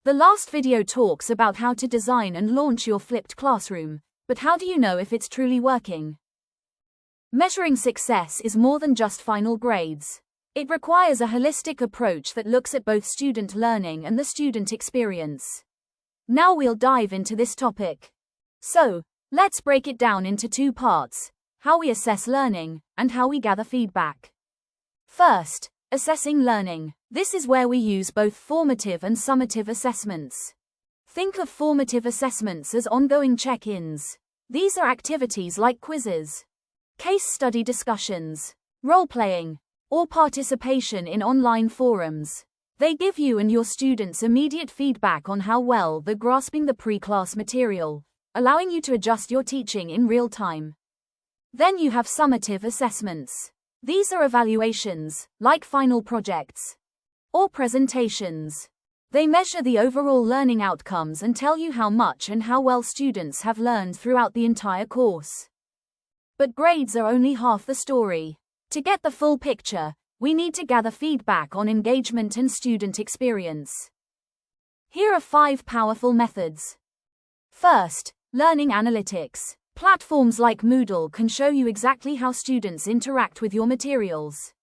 The last video talks about how to design and launch your flipped classroom, but how do you know if it's truly working? Measuring success is more than just final grades. It requires a holistic approach that looks at both student learning and the student experience. Now we'll dive into this topic. So, let's break it down into two parts: how we assess learning and how we gather feedback. First, assessing learning. This is where we use both formative and summative assessments. Think of formative assessments as ongoing check-ins. These are activities like quizzes, case study discussions, role-playing, or participation in online forums. They give you and your students immediate feedback on how well they're grasping the pre-class material, allowing you to adjust your teaching in real time. Then you have summative assessments. These are evaluations, like final projects or presentations. They measure the overall learning outcomes and tell you how much and how well students have learned throughout the entire course. But grades are only half the story. To get the full picture, we need to gather feedback on engagement and student experience. Here are 5 powerful methods. First, learning analytics. Platforms like Moodle can show you exactly how students interact with your materials.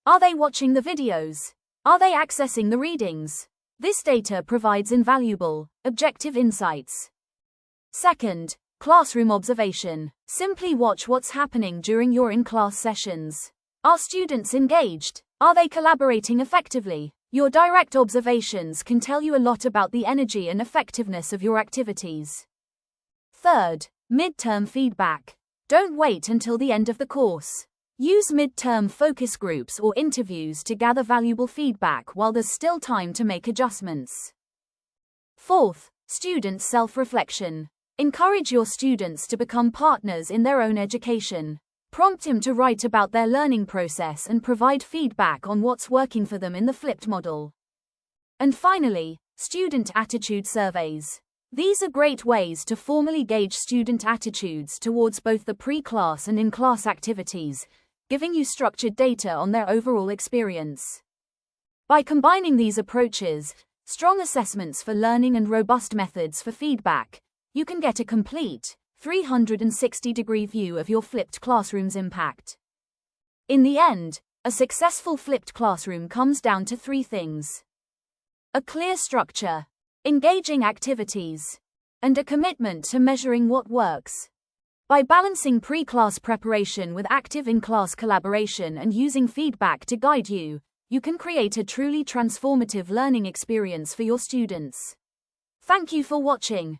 Are they watching the videos? Are they accessing the readings? This data provides invaluable, objective insights. Second, classroom observation. Simply watch what's happening during your in-class sessions. Are students engaged? Are they collaborating effectively? Your direct observations can tell you a lot about the energy and effectiveness of your activities. Third, midterm feedback. Don't wait until the end of the course. Use midterm focus groups or interviews to gather valuable feedback while there's still time to make adjustments. Fourth, student self-reflection. Encourage your students to become partners in their own education. Prompt them to write about their learning process and provide feedback on what's working for them in the flipped model. And finally, student attitude surveys. These are great ways to formally gauge student attitudes towards both the pre-class and in-class activities, giving you structured data on their overall experience. By combining these approaches, strong assessments for learning and robust methods for feedback, you can get a complete 360-degree view of your flipped classroom's impact. In the end, a successful flipped classroom comes down to 3 things: a clear structure, engaging activities, and a commitment to measuring what works. By balancing pre-class preparation with active in-class collaboration and using feedback to guide you, you can create a truly transformative learning experience for your students. Thank you for watching.